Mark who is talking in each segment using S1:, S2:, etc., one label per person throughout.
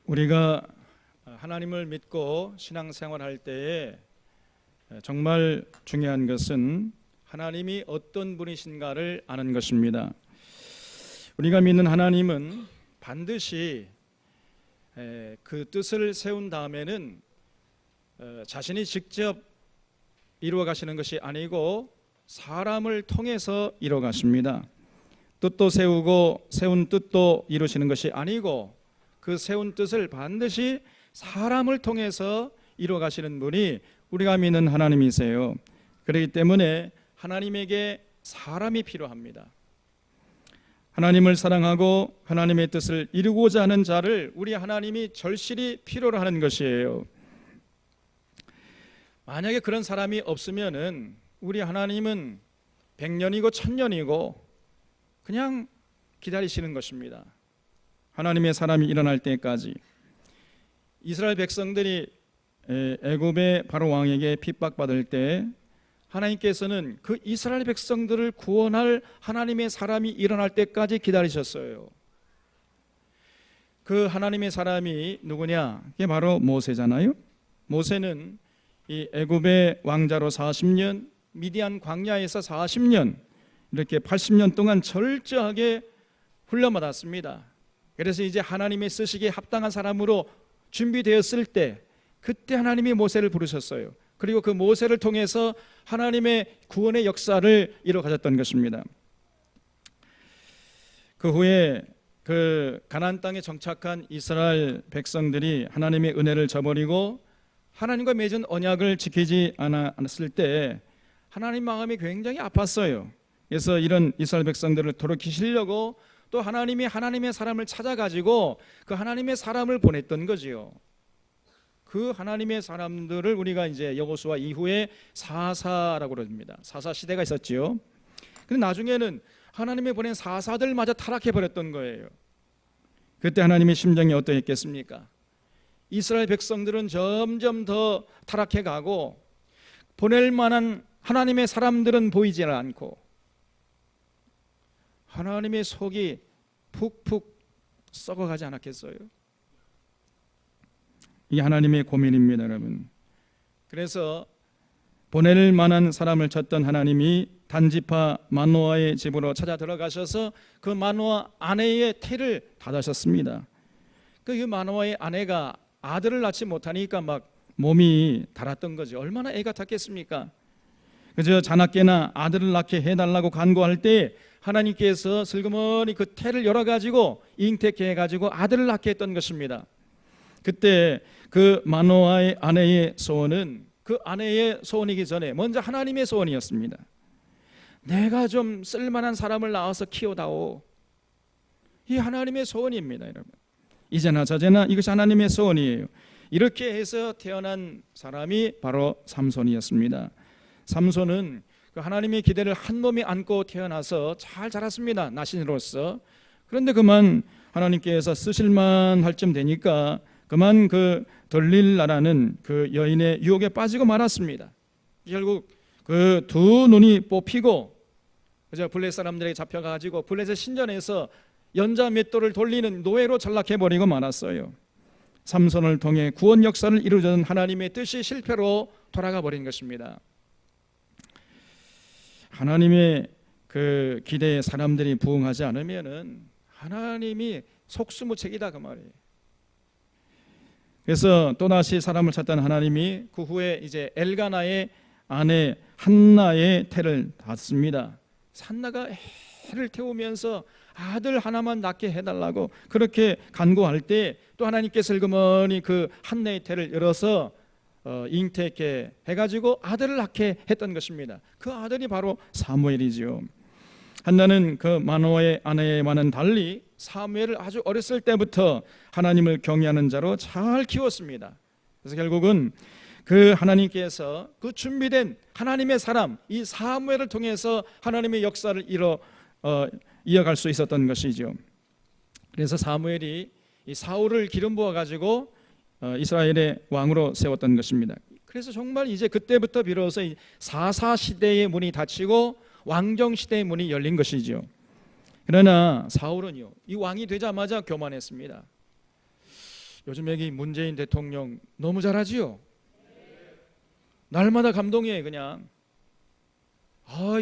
S1: 우리가 하나님을 믿고 신앙생활할 때에 정말 중요한 것은 하나님이 어떤 분이신가를 아는 것입니다. 우리가 믿는 하나님은 반드시 그 뜻을 세운 다음에는 자신이 직접 이루어 가시는 것이 아니고 사람을 통해서 이루어 가십니다. 뜻도 세우고 세운 뜻도 이루시는 것이 아니고 그 세운 뜻을 반드시 사람을 통해서 이루어 가시는 분이 우리가 믿는 하나님이세요. 그렇기 때문에 하나님에게 사람이 필요합니다. 하나님을 사랑하고 하나님의 뜻을 이루고자 하는 자를 우리 하나님이 절실히 필요로 하는 것이에요. 만약에 그런 사람이 없으면은 우리 하나님은 100년이고 1000년이고 그냥 기다리시는 것입니다. 하나님의 사람이 일어날 때까지. 이스라엘 백성들이 애굽의 바로 왕에게 핍박받을 때 하나님께서는 그 이스라엘 백성들을 구원할 하나님의 사람이 일어날 때까지 기다리셨어요. 그 하나님의 사람이 누구냐? 그게 바로 모세잖아요. 모세는 이 애굽의 왕자로 40년, 미디안 광야에서 40년, 이렇게 80년 동안 철저하게 훈련받았습니다. 그래서 이제 하나님의 쓰시기에 합당한 사람으로 준비되었을 때 그때 하나님이 모세를 부르셨어요. 그리고 그 모세를 통해서 하나님의 구원의 역사를 이루어 가셨던 것입니다. 그 후에 그 가나안 땅에 정착한 이스라엘 백성들이 하나님의 은혜를 저버리고 하나님과 맺은 언약을 지키지 않았을 때 하나님 마음이 굉장히 아팠어요. 그래서 이런 이스라엘 백성들을 돌이키시려고 또 하나님이 하나님의 사람을 찾아가지고 그 하나님의 사람을 보냈던 거지요. 그 하나님의 사람들을 우리가 이제 여호수아 이후에 사사라고 그럽니다. 사사 시대가 있었지요. 근데 나중에는 하나님이 보낸 사사들마저 타락해 버렸던 거예요. 그때 하나님의 심정이 어떠했겠습니까? 이스라엘 백성들은 점점 더 타락해 가고 보낼 만한 하나님의 사람들은 보이지 않고 하나님의 속이 푹푹 썩어가지 않았겠어요? 이게 하나님의 고민입니다, 여러분. 그래서 보낼 만한 사람을 찾던 하나님이 단지파 마노아의 집으로 찾아 들어가셔서 그 마노아 아내의 태를 닫으셨습니다. 그 마노아의 아내가 아들을 낳지 못하니까 막 몸이 달았던 거죠. 얼마나 애가 탔겠습니까? 그저 자나깨나 아들을 낳게 해달라고 간구할 때 하나님께서 슬그머니 그 태를 열어가지고 잉태케 해가지고 아들을 낳게 했던 것입니다. 그때 그 마노아의 아내의 소원은 그 아내의 소원이기 전에 먼저 하나님의 소원이었습니다. 내가 좀 쓸만한 사람을 낳아서 키워다오. 이 하나님의 소원입니다, 여러분. 이제나 저제나 이것이 하나님의 소원이에요. 이렇게 해서 태어난 사람이 바로 삼손이었습니다. 삼손은 그 하나님의 기대를 한 몸에 안고 태어나서 잘 자랐습니다. 나신으로서. 그런데 그만 하나님께서 쓰실만 할 쯤 되니까 그만 그 들릴라라는 그 여인의 유혹에 빠지고 말았습니다. 결국 그 두 눈이 뽑히고 그저 블레셋 사람들에게 잡혀가지고 블레셋 신전에서 연자 맷돌을 돌리는 노예로 전락해버리고 말았어요. 삼손을 통해 구원 역사를 이루던 하나님의 뜻이 실패로 돌아가 버린 것입니다. 하나님의 그 기대에 사람들이 부응하지 않으면은 하나님이 속수무책이다 그 말이에요. 그래서 또다시 사람을 찾던 하나님이 그 후에 이제 엘가나의 아내 한나의 태를 닫습니다. 한나가 해를 태우면서 아들 하나만 낳게 해달라고 그렇게 간구할 때 또 하나님께서 슬그머니 그 한나의 태를 열어서 잉태케 해가지고 아들을 낳게 했던 것입니다. 그 아들이 바로 사무엘이지요. 한나는 그 마노아의 아내와는 달리 사무엘을 아주 어렸을 때부터 하나님을 경외하는 자로 잘 키웠습니다. 그래서 결국은 그 하나님께서 그 준비된 하나님의 사람 이 사무엘을 통해서 하나님의 역사를 이어갈 수 있었던 것이죠. 그래서 사무엘이 이 사울을 기름 부어 가지고 이스라엘의 왕으로 세웠던 것입니다. 그래서 정말 이제 그때부터 비로소 사사 시대의 문이 닫히고 왕정 시대의 문이 열린 것이죠. 그러나 사울은요, 이 왕이 되자마자 교만했습니다. 요즘 여기 문재인 대통령 너무 잘하지요? 날마다 감동이에요. 그냥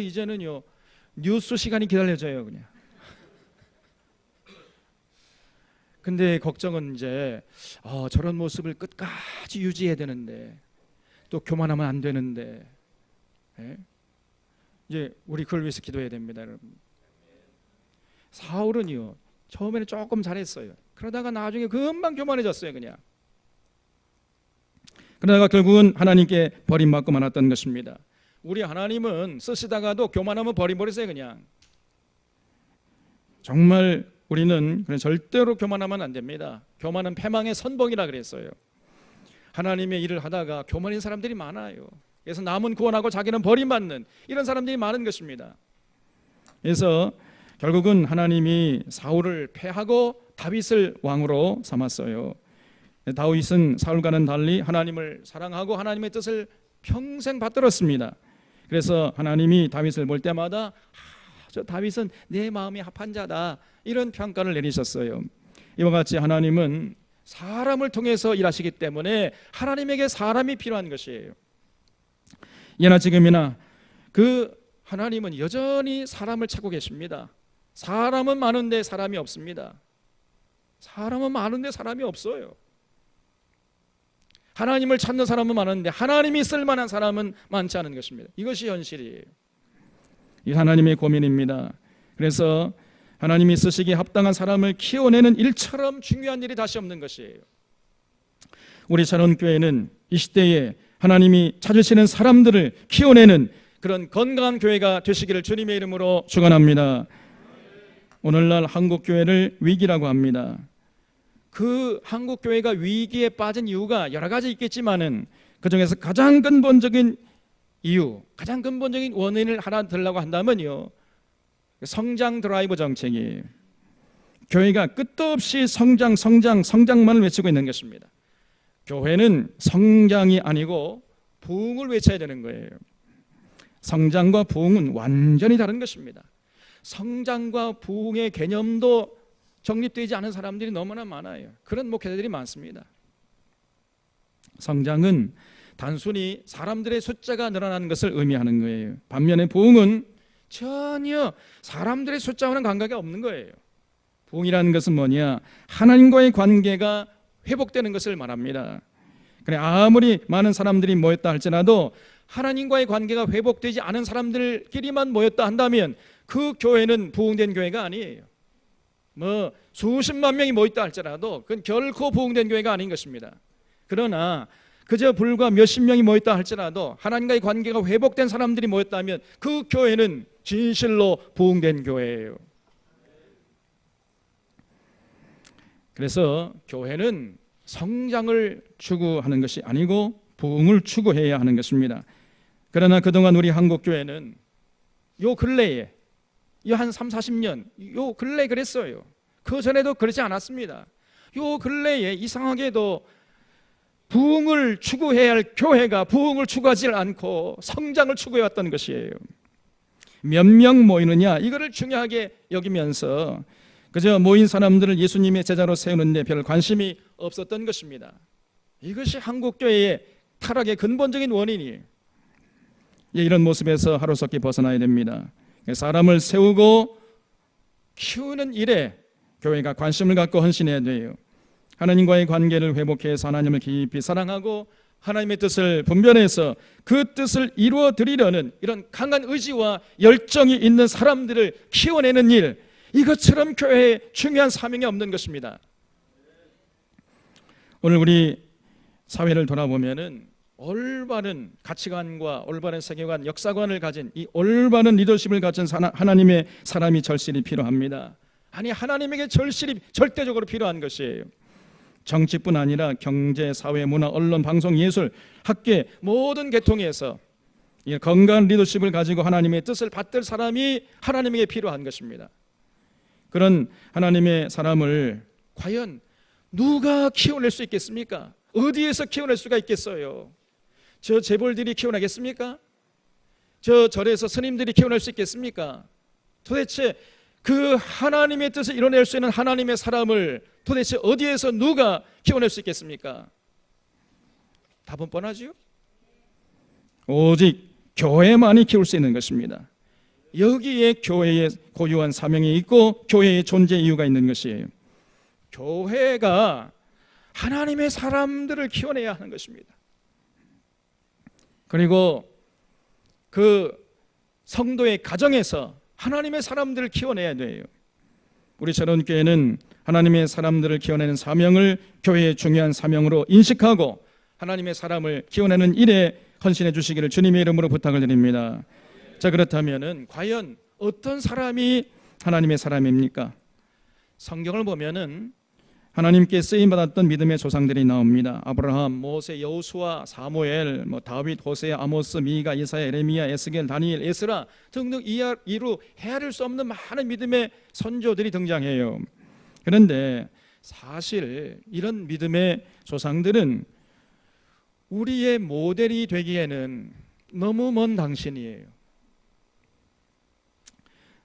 S1: 이제는요 뉴스 시간이 기다려져요. 그냥. 근데 걱정은 이제 저런 모습을 끝까지 유지해야 되는데 또 교만하면 안 되는데 이제 우리 그걸 위해서 기도해야 됩니다. 여러분. 사울은요 처음에는 조금 잘했어요. 그러다가 나중에 금방 교만해졌어요. 그냥. 그러다가 결국은 하나님께 버림받고 말았던 것입니다. 우리 하나님은 쓰시다가도 교만하면 버림버리세요. 그냥. 정말 우리는 절대로 교만하면 안 됩니다. 교만은 패망의 선봉이라 그랬어요. 하나님의 일을 하다가 교만인 사람들이 많아요. 그래서 남은 구원하고 자기는 버림받는 이런 사람들이 많은 것입니다. 그래서 결국은 하나님이 사울을 패하고 다윗을 왕으로 삼았어요. 다윗은 사울과는 달리 하나님을 사랑하고 하나님의 뜻을 평생 받들었습니다. 그래서 하나님이 다윗을 볼 때마다 저 다윗은 내 마음에 합한 자다 이런 평가를 내리셨어요. 이와 같이 하나님은 사람을 통해서 일하시기 때문에 하나님에게 사람이 필요한 것이에요. 예나 지금이나 그 하나님은 여전히 사람을 찾고 계십니다. 사람은 많은데 사람이 없습니다. 사람은 많은데 사람이 없어요. 하나님을 찾는 사람은 많은데 하나님이 쓸만한 사람은 많지 않은 것입니다. 이것이 현실이에요. 이 하나님의 고민입니다. 그래서 하나님이 쓰시기에 합당한 사람을 키워내는 일처럼 중요한 일이 다시 없는 것이에요. 우리 찬원교회는 이 시대에 하나님이 찾으시는 사람들을 키워내는 그런 건강한 교회가 되시기를 주님의 이름으로 축원합니다. 오늘날 한국교회를 위기라고 합니다. 그 한국교회가 위기에 빠진 이유가 여러 가지 있겠지만은 그중에서 가장 근본적인 이유, 가장 근본적인 원인을 하나 들라고 한다면요, 성장 드라이브 정책이에요. 교회가 끝도 없이 성장만을 외치고 있는 것입니다. 교회는 성장이 아니고 부흥을 외쳐야 되는 거예요. 성장과 부흥은 완전히 다른 것입니다. 성장과 부흥의 개념도 정립되지 않은 사람들이 너무나 많아요. 그런 목회자들이 많습니다. 성장은 단순히 사람들의 숫자가 늘어나는 것을 의미하는 거예요. 반면에 부흥은 전혀 사람들의 숫자와는 관계가 없는 거예요. 부흥이라는 것은 뭐냐? 하나님과의 관계가 회복되는 것을 말합니다. 그래, 아무리 많은 사람들이 모였다 할지라도 하나님과의 관계가 회복되지 않은 사람들끼리만 모였다 한다면 그 교회는 부흥된 교회가 아니에요. 수십만 명이 모였다 할지라도 그건 결코 부흥된 교회가 아닌 것입니다. 그러나 그저 불과 몇십 명이 모였다 할지라도 하나님과의 관계가 회복된 사람들이 모였다면 그 교회는 진실로 부흥된 교회예요. 그래서 교회는 성장을 추구하는 것이 아니고 부흥을 추구해야 하는 것입니다. 그러나 그동안 우리 한국교회는 요 근래에 한 30-40년 요 근래에 그랬어요. 그 전에도 그러지 않았습니다. 요 근래에 이상하게도 부흥을 추구해야 할 교회가 부흥을 추구하지 않고 성장을 추구해왔던 것이에요. 몇 명 모이느냐 이거를 중요하게 여기면서 그저 모인 사람들을 예수님의 제자로 세우는데 별 관심이 없었던 것입니다. 이것이 한국교회의 타락의 근본적인 원인이에요. 이런 모습에서 하루속히 벗어나야 됩니다. 사람을 세우고 키우는 일에 교회가 관심을 갖고 헌신해야 돼요. 하나님과의 관계를 회복해서 하나님을 깊이 사랑하고 하나님의 뜻을 분별해서 그 뜻을 이루어 드리려는 이런 강한 의지와 열정이 있는 사람들을 키워내는 일, 이것처럼 교회에 중요한 사명이 없는 것입니다. 오늘 우리 사회를 돌아보면은 올바른 가치관과 올바른 세계관, 역사관을 가진 이 올바른 리더십을 가진 하나님의 사람이 절실히 필요합니다. 아니, 하나님에게 절실히 절대적으로 필요한 것이에요. 정치뿐 아니라 경제, 사회, 문화, 언론, 방송, 예술, 학계 모든 계통에서 이 건강한 리더십을 가지고 하나님의 뜻을 받들 사람이 하나님에게 필요한 것입니다. 그런 하나님의 사람을 과연 누가 키워낼 수 있겠습니까? 어디에서 키워낼 수가 있겠어요? 저 재벌들이 키워내겠습니까? 저 절에서 스님들이 키워낼 수 있겠습니까? 도대체 그 하나님의 뜻을 이뤄낼 수 있는 하나님의 사람을 도대체 어디에서 누가 키워낼 수 있겠습니까? 답은 뻔하지요. 오직 교회만이 키울 수 있는 것입니다. 여기에 교회의 고유한 사명이 있고 교회의 존재 이유가 있는 것이에요. 교회가 하나님의 사람들을 키워내야 하는 것입니다. 그리고 그 성도의 가정에서 하나님의 사람들을 키워내야 돼요. 우리 새로운교회는 하나님의 사람들을 키워내는 사명을 교회의 중요한 사명으로 인식하고 하나님의 사람을 키워내는 일에 헌신해 주시기를 주님의 이름으로 부탁을 드립니다. 자, 그렇다면은 과연 어떤 사람이 하나님의 사람입니까? 성경을 보면은 하나님께 쓰임 받았던 믿음의 조상들이 나옵니다. 아브라함, 모세, 여호수아, 사무엘, 다윗, 호세아, 아모스, 미가, 이사야, 에레미야, 에스겔, 다니엘, 에스라 등등 이루 헤아릴 수 없는 많은 믿음의 선조들이 등장해요. 그런데 사실 이런 믿음의 조상들은 우리의 모델이 되기에는 너무 먼 당신이에요.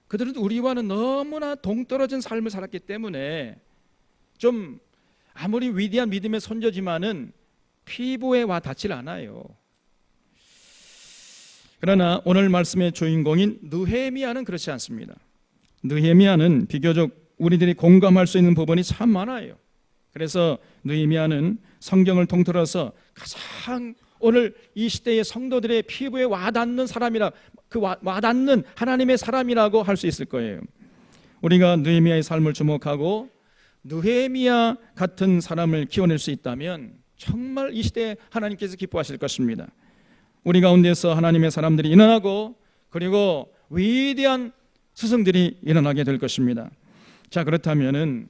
S1: 그들은 우리와는 너무나 동떨어진 삶을 살았기 때문에 좀 아무리 위대한 믿음의 선조지만은 피부에 와 닿질 않아요. 그러나 오늘 말씀의 주인공인 느헤미야는 그렇지 않습니다. 느헤미야는 비교적 우리들이 공감할 수 있는 부분이 참 많아요. 그래서 느헤미야는 성경을 통틀어서 가장 오늘 이 시대의 성도들의 피부에 와닿는 사람이라, 그 와닿는 하나님의 사람이라고 할 수 있을 거예요. 우리가 느헤미야의 삶을 주목하고 느헤미야 같은 사람을 키워낼 수 있다면 정말 이 시대에 하나님께서 기뻐하실 것입니다. 우리 가운데서 하나님의 사람들이 일어나고 그리고 위대한 스승들이 일어나게 될 것입니다. 자, 그렇다면은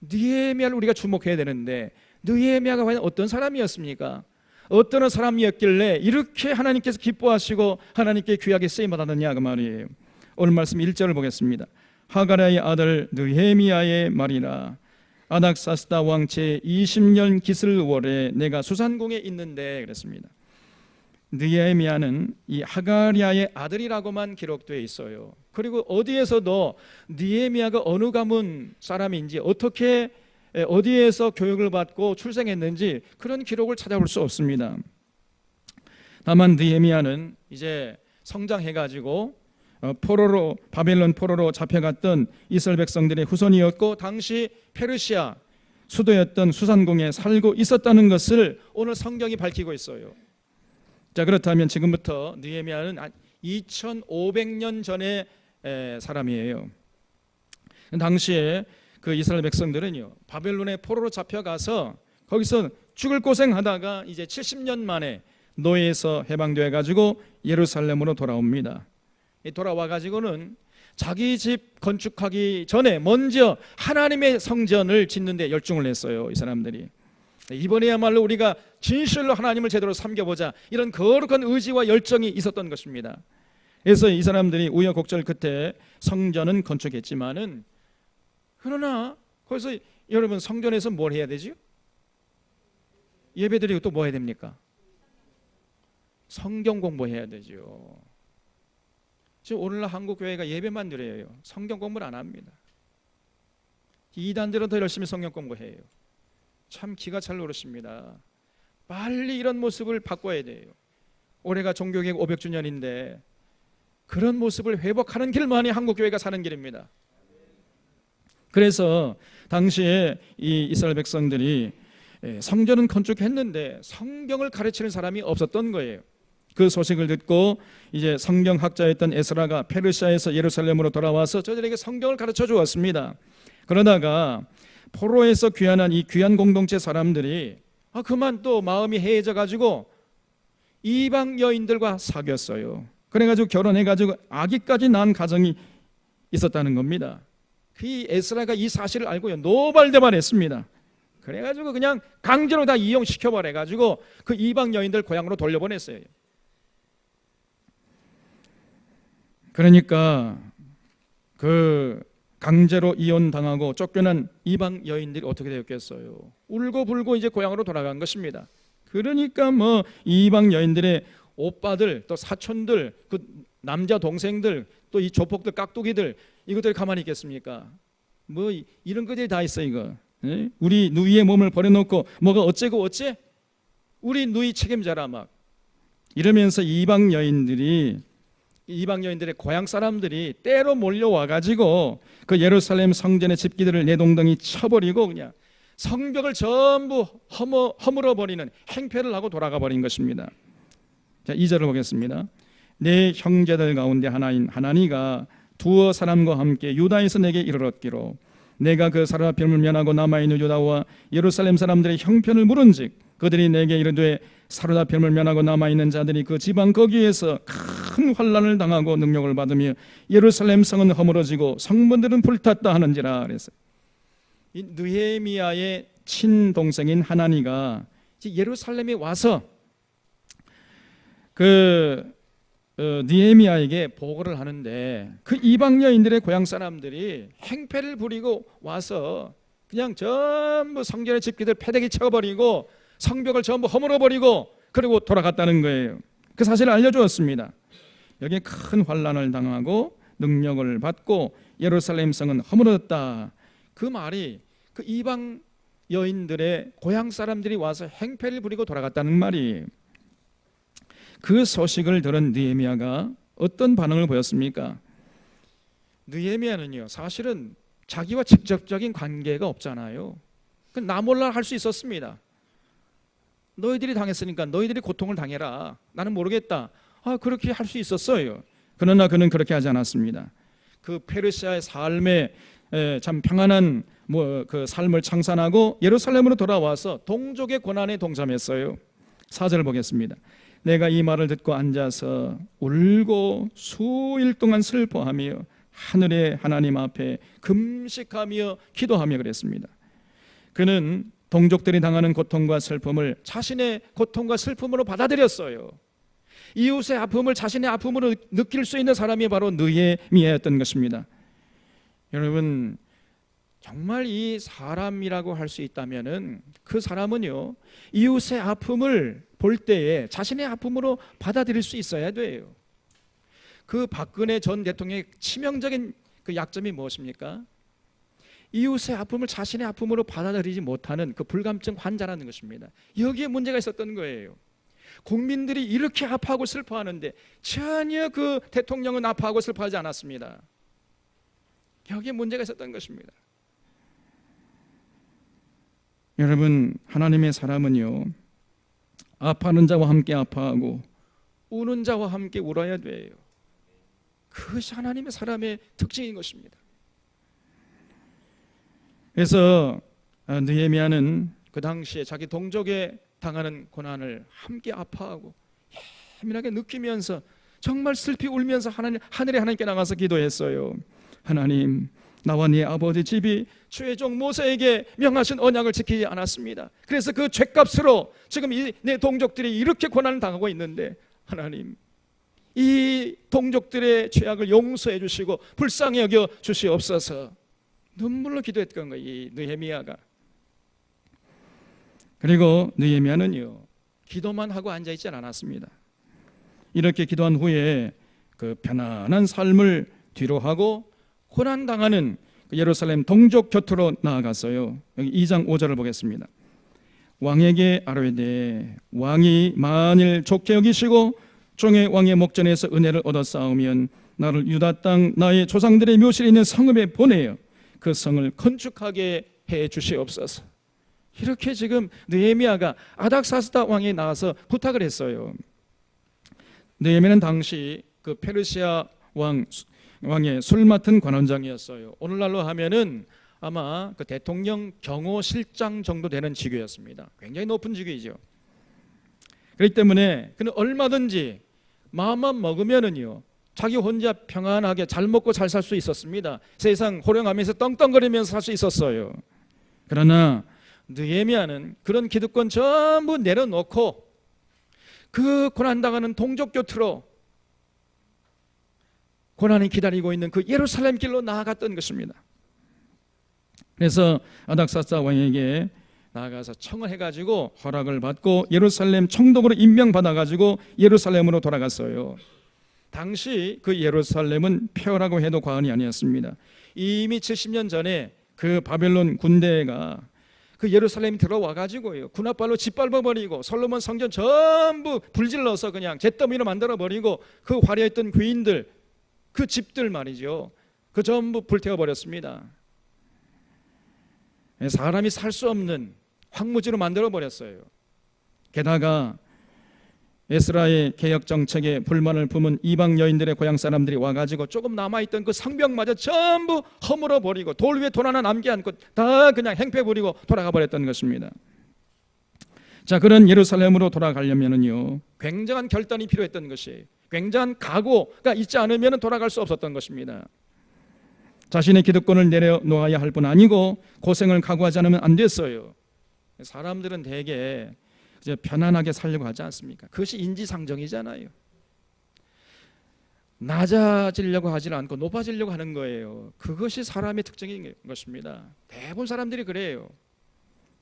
S1: 느헤미야를 우리가 주목해야 되는데 느헤미야가 과연 어떤 사람이었습니까? 어떤 사람이었길래 이렇게 하나님께서 기뻐하시고 하나님께 귀하게 쓰임받았느냐 그 말이에요. 오늘 말씀 1절을 보겠습니다. 하가랴의 아들 느헤미야의 말이라. 아닥사스다 왕 제20년 기슬월에 내가 수산궁에 있는데 그랬습니다. 느헤미야는 이 하가랴의 아들이라고만 기록되어 있어요. 그리고 어디에서도 느헤미야가 어느 가문 사람인지 어떻게 어디에서 교육을 받고 출생했는지 그런 기록을 찾아볼 수 없습니다. 다만 느헤미야는 이제 성장해가지고 포로로 바벨론 포로로 잡혀갔던 이스라엘 백성들의 후손이었고 당시 페르시아 수도였던 수산궁에 살고 있었다는 것을 오늘 성경이 밝히고 있어요. 자, 그렇다면 지금부터 느헤미야는 2500년 전의 사람이에요. 당시에 그 이스라엘 백성들은요 바벨론의 포로로 잡혀가서 거기서 죽을 고생하다가 이제 70년 만에 노예에서 해방되어 가지고 예루살렘으로 돌아옵니다. 돌아와 가지고는 자기 집 건축하기 전에 먼저 하나님의 성전을 짓는 데 열중을 했어요. 이 사람들이 이번에야말로 우리가 진실로 하나님을 제대로 섬겨보자 이런 거룩한 의지와 열정이 있었던 것입니다. 그래서 이 사람들이 우여곡절 끝에 성전은 건축했지만은 그러나 거기서 여러분 성전에서 뭘 해야 되죠? 예배드리고 또 뭐 해야 됩니까? 성경 공부해야 되죠. 지금 오늘날 한국 교회가 예배만 드려요. 성경 공부를 안 합니다. 이단들은 더 열심히 성경 공부해요. 참 기가 찰 노릇입니다. 빨리 이런 모습을 바꿔야 돼요. 올해가 종교개혁 500주년인데 그런 모습을 회복하는 길만이 한국 교회가 사는 길입니다. 그래서 당시에 이 이스라엘 백성들이 성전은 건축했는데 성경을 가르치는 사람이 없었던 거예요. 그 소식을 듣고 이제 성경학자였던 에스라가 페르시아에서 예루살렘으로 돌아와서 저들에게 성경을 가르쳐 주었습니다. 그러다가 포로에서 귀환한 이 귀한 공동체 사람들이 그만 또 마음이 해해져 가지고 이방 여인들과 사귀었어요. 그래가지고 결혼해가지고 아기까지 낳은 가정이 있었다는 겁니다. 그 에스라가 이 사실을 알고요 노발대발했습니다. 그래가지고 그냥 강제로 다 이용시켜버려가지고 그 이방 여인들 고향으로 돌려보냈어요. 그러니까 그 강제로 이혼당하고 쫓겨난 이방 여인들이 어떻게 되었겠어요? 울고불고 이제 고향으로 돌아간 것입니다. 그러니까 뭐 이방 여인들의 오빠들 또 사촌들 그 남자 동생들 또 이 조폭들 깍두기들 이것들이 가만히 있겠습니까? 뭐 이런 것들이 다 있어 이거. 예? 우리 누이의 몸을 버려놓고 뭐가 어째고 어째? 우리 누이 책임져라 막 이러면서 이방 여인들의 고향 사람들이 때로 몰려와 가지고 그 예루살렘 성전의 집기들을 내동댕이 쳐버리고 그냥 성벽을 전부 허물어 버리는 행패를 하고 돌아가 버린 것입니다. 자, 2절을 보겠습니다. 내 형제들 가운데 하나인 하나니가 두어 사람과 함께 유다에서 내게 이르렀기로 내가 그 사르밧별을 면하고 남아있는 유다와 예루살렘 사람들의 형편을 물은즉 그들이 내게 이르되 사르밧별을 면하고 남아있는 자들이 그 지방 거기에서 큰 환난을 당하고 능력을 받으며 예루살렘 성은 허물어지고 성문들은 불탔다 하는지라. 그래서 이 느헤미야의 친동생인 하나니가 예루살렘에 와서 느헤미야에게 보고를 하는데 그 이방 여인들의 고향 사람들이 행패를 부리고 와서 그냥 전부 성전의 집기들 패대기 쳐버리고 성벽을 전부 허물어버리고 그리고 돌아갔다는 거예요. 그 사실을 알려주었습니다. 여기에 큰 환난을 당하고 능력을 받고 예루살렘 성은 허물어졌다. 그 말이 그 이방 여인들의 고향 사람들이 와서 행패를 부리고 돌아갔다는 말이, 그 소식을 들은 느헤미야가 어떤 반응을 보였습니까? 느헤미야는요 사실은 자기와 직접적인 관계가 없잖아요. 나 몰라 할 수 있었습니다. 너희들이 당했으니까 너희들이 고통을 당해라. 나는 모르겠다. 그렇게 할 수 있었어요. 그러나 그는 그렇게 하지 않았습니다. 그 페르시아의 삶에 참 평안한 그 삶을 청산하고 예루살렘으로 돌아와서 동족의 고난에 동참했어요. 4절을 보겠습니다. 내가 이 말을 듣고 앉아서 울고 수일 동안 슬퍼하며 하늘의 하나님 앞에 금식하며 기도하며 그랬습니다. 그는 동족들이 당하는 고통과 슬픔을 자신의 고통과 슬픔으로 받아들였어요. 이웃의 아픔을 자신의 아픔으로 느낄 수 있는 사람이 바로 느헤미야였던 것입니다. 여러분, 정말 이 사람이라고 할 수 있다면은 그 사람은요 이웃의 아픔을 볼 때에 자신의 아픔으로 받아들일 수 있어야 돼요. 그 박근혜 전 대통령의 치명적인 그 약점이 무엇입니까? 이웃의 아픔을 자신의 아픔으로 받아들이지 못하는 그 불감증 환자라는 것입니다. 여기에 문제가 있었던 거예요. 국민들이 이렇게 아파하고 슬퍼하는데 전혀 그 대통령은 아파하고 슬퍼하지 않았습니다. 여기에 문제가 있었던 것입니다. 여러분, 하나님의 사람은요 아파하는 자와 함께 아파하고 우는 자와 함께 울어야 돼요. 그것이 하나님의 사람의 특징인 것입니다. 그래서 느헤미야는 그 당시에 자기 동족에 당하는 고난을 함께 아파하고 예민하게 느끼면서 정말 슬피 울면서 하늘의 하나님께 나가서 기도했어요. 하나님, 나와 네 아버지 집이 주의 종 모세에게 명하신 언약을 지키지 않았습니다. 그래서 그 죄값으로 지금 내 동족들이 이렇게 고난을 당하고 있는데 하나님, 이 동족들의 죄악을 용서해 주시고 불쌍히 여겨 주시옵소서. 눈물로 기도했던 거예요, 이 느헤미야가. 그리고 느헤미야는요 기도만 하고 앉아있지 않았습니다. 이렇게 기도한 후에 그 편안한 삶을 뒤로 하고 고난당하는 예루살렘 동족 곁으로 나아갔어요. 여기 2장 5절을 보겠습니다. 왕에게 아뢰되 왕이 만일 좋게 여기시고 종의 왕의 목전에서 은혜를 얻어 쌓으면 나를 유다 땅 나의 조상들의 묘실에 있는 성읍에 보내어 그 성을 건축하게 해 주시옵소서. 이렇게 지금 느헤미야가 아닥사스다 왕에 나와서 부탁을 했어요. 느헤미야는 당시 그 페르시아 왕의 술 맡은 관원장이었어요. 오늘날로 하면은 아마 그 대통령 경호실장 정도 되는 직위였습니다. 굉장히 높은 직위죠. 그렇기 때문에 그는 얼마든지 마음만 먹으면은요 자기 혼자 평안하게 잘 먹고 잘 살 수 있었습니다. 세상 호령하면서 떵떵거리면서 살 수 있었어요. 그러나 느헤미야는 그런 기득권 전부 내려놓고 그 고난당하는 동족 곁으로 고난이 기다리고 있는 그 예루살렘 길로 나아갔던 것입니다. 그래서 아닥사스다 왕에게 나아가서 청을 해가지고 허락을 받고 예루살렘 총독으로 임명받아가지고 예루살렘으로 돌아갔어요. 당시 그 예루살렘은 표라고 해도 과언이 아니었습니다. 이미 70년 전에 그 바벨론 군대가 그 예루살렘 들어와 가지고요, 군합발로 짓밟아버리고 솔로몬 성전 전부 불질러서 그냥 잿더미로 만들어버리고 그 화려했던 귀인들, 그 집들 말이죠, 그 전부 불태워버렸습니다. 사람이 살 수 없는 황무지로 만들어버렸어요. 게다가 에스라의 개혁 정책에 불만을 품은 이방 여인들의 고향 사람들이 와가지고 조금 남아있던 그 성벽마저 전부 허물어 버리고 돌 위에 돌 하나 남지 않고 다 그냥 행패 부리고 돌아가 버렸던 것입니다. 자, 그런 예루살렘으로 돌아가려면은요, 굉장한 결단이 필요했던 것이에요. 굉장한 각오가 있지 않으면 돌아갈 수 없었던 것입니다. 자신의 기득권을 내려놓아야 할 뿐 아니고 고생을 각오하지 않으면 안 됐어요. 사람들은 대개 이제 편안하게 살려고 하지 않습니까? 그것이 인지상정이잖아요. 낮아지려고 하지 않고 높아지려고 하는 거예요. 그것이 사람의 특징인 것입니다. 대부분 사람들이 그래요.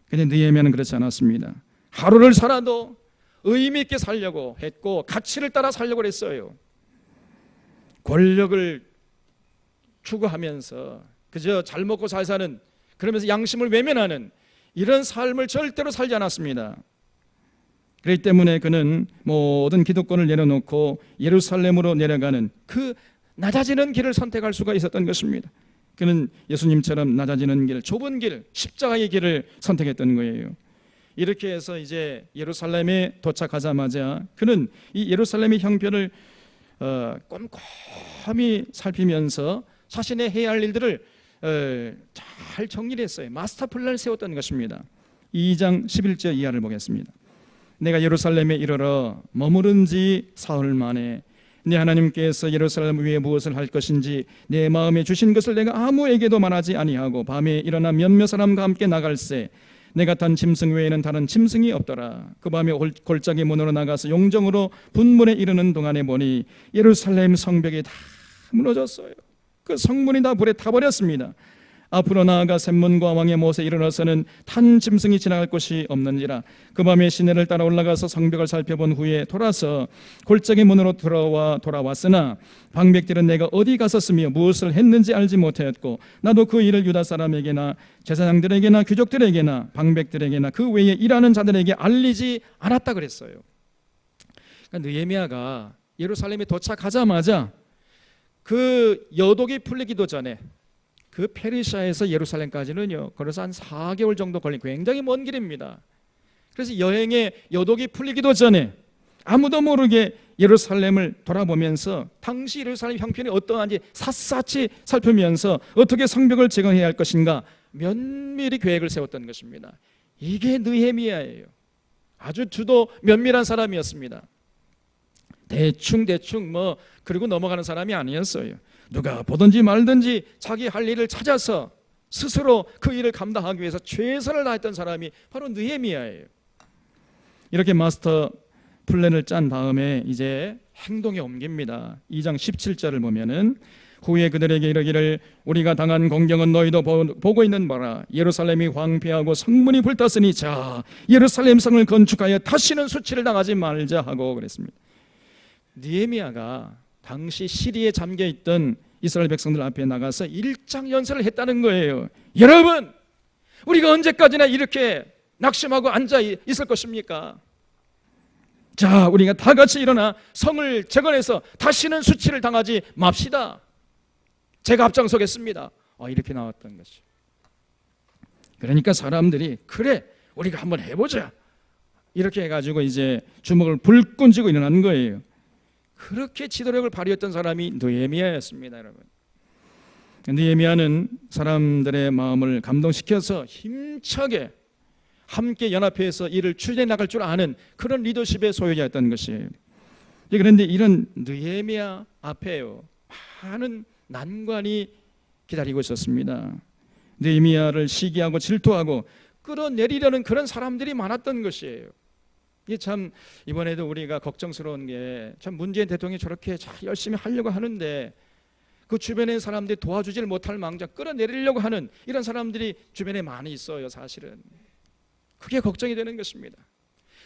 S1: 그런데 느헤미야는 그렇지 않았습니다. 하루를 살아도 의미 있게 살려고 했고 가치를 따라 살려고 했어요. 권력을 추구하면서 그저 잘 먹고 잘 사는, 그러면서 양심을 외면하는 이런 삶을 절대로 살지 않았습니다. 그렇기 때문에 그는 모든 기득권을 내려놓고 예루살렘으로 내려가는 그 낮아지는 길을 선택할 수가 있었던 것입니다. 그는 예수님처럼 낮아지는 길, 좁은 길, 십자가의 길을 선택했던 거예요. 이렇게 해서 이제 예루살렘에 도착하자마자 그는 이 예루살렘의 형편을 꼼꼼히 살피면서 자신의 해야 할 일들을 잘 정리를 했어요. 마스터 플랜을 세웠던 것입니다. 2장 11절 이하를 보겠습니다. 내가 예루살렘에 이르러 머무른 지 사흘 만에 내 하나님께서 예루살렘 위에 무엇을 할 것인지 내 마음에 주신 것을 내가 아무에게도 말하지 아니하고 밤에 일어나 몇몇 사람과 함께 나갈새 내가 탄 짐승 외에는 다른 짐승이 없더라. 그 밤에 골짜기 문으로 나가서 용정으로 분문에 이르는 동안에 보니 예루살렘 성벽이 다 무너졌어요. 그 성문이 다 불에 타버렸습니다. 앞으로 나아가 샘문과 왕의 못에 이르러서는 탄 짐승이 지나갈 곳이 없는지라. 그 밤에 시내를 따라 올라가서 성벽을 살펴본 후에 돌아서 골짜기 문으로 돌아왔으나 방백들은 내가 어디 갔었으며 무엇을 했는지 알지 못하였고 나도 그 일을 유다 사람에게나 제사장들에게나 귀족들에게나 방백들에게나 그 외에 일하는 자들에게 알리지 않았다 그랬어요. 그러니까 느헤미야가 예루살렘에 도착하자마자 그 여독이 풀리기도 전에 그 페르시아에서 예루살렘까지는요, 걸어서 한 4개월 정도 걸린 굉장히 먼 길입니다. 그래서 여행의 여독이 풀리기도 전에 아무도 모르게 예루살렘을 돌아보면서 당시 예루살렘 형편이 어떠한지 샅샅이 살피면서 어떻게 성벽을 재건해야 할 것인가 면밀히 계획을 세웠던 것입니다. 이게 느헤미야예요. 아주 주도 면밀한 사람이었습니다. 대충 그리고 넘어가는 사람이 아니었어요. 누가 보든지 말든지 자기 할 일을 찾아서 스스로 그 일을 감당하기 위해서 최선을 다했던 사람이 바로 느헤미야예요. 이렇게 마스터 플랜을 짠 다음에 이제 행동에 옮깁니다. 2장 17절을 보면은 후에 그들에게 이르기를 우리가 당한 공경은 너희도 보고 있는 바라. 예루살렘이 황폐하고 성문이 불탔으니 자 예루살렘 성을 건축하여 다시는 수치를 당하지 말자 하고 그랬습니다. 느헤미야가 당시 시리에 잠겨있던 이스라엘 백성들 앞에 나가서 일장연설을 했다는 거예요. 여러분, 우리가 언제까지나 이렇게 낙심하고 앉아 있을 것입니까? 자, 우리가 다 같이 일어나 성을 재건해서 다시는 수치를 당하지 맙시다. 제가 앞장서겠습니다. 이렇게 나왔던 것이. 그러니까 사람들이 그래, 우리가 한번 해보자. 이렇게 해가지고 이제 주먹을 불끈 쥐고 일어나는 거예요. 그렇게 지도력을 발휘했던 사람이 느헤미야였습니다, 여러분. 느헤미야는 사람들의 마음을 감동시켜서 힘차게 함께 연합해서 일을 추진해 나갈 줄 아는 그런 리더십의 소유자였던 것이에요. 그런데 이런 느헤미야 앞에요, 많은 난관이 기다리고 있었습니다. 느헤미야를 시기하고 질투하고 끌어내리려는 그런 사람들이 많았던 것이에요. 이게 참 이번에도 우리가 걱정스러운 게 참 문재인 대통령이 저렇게 잘 열심히 하려고 하는데 그 주변의 사람들이 도와주지를 못할 망정 끌어내리려고 하는 이런 사람들이 주변에 많이 있어요. 사실은 그게 걱정이 되는 것입니다.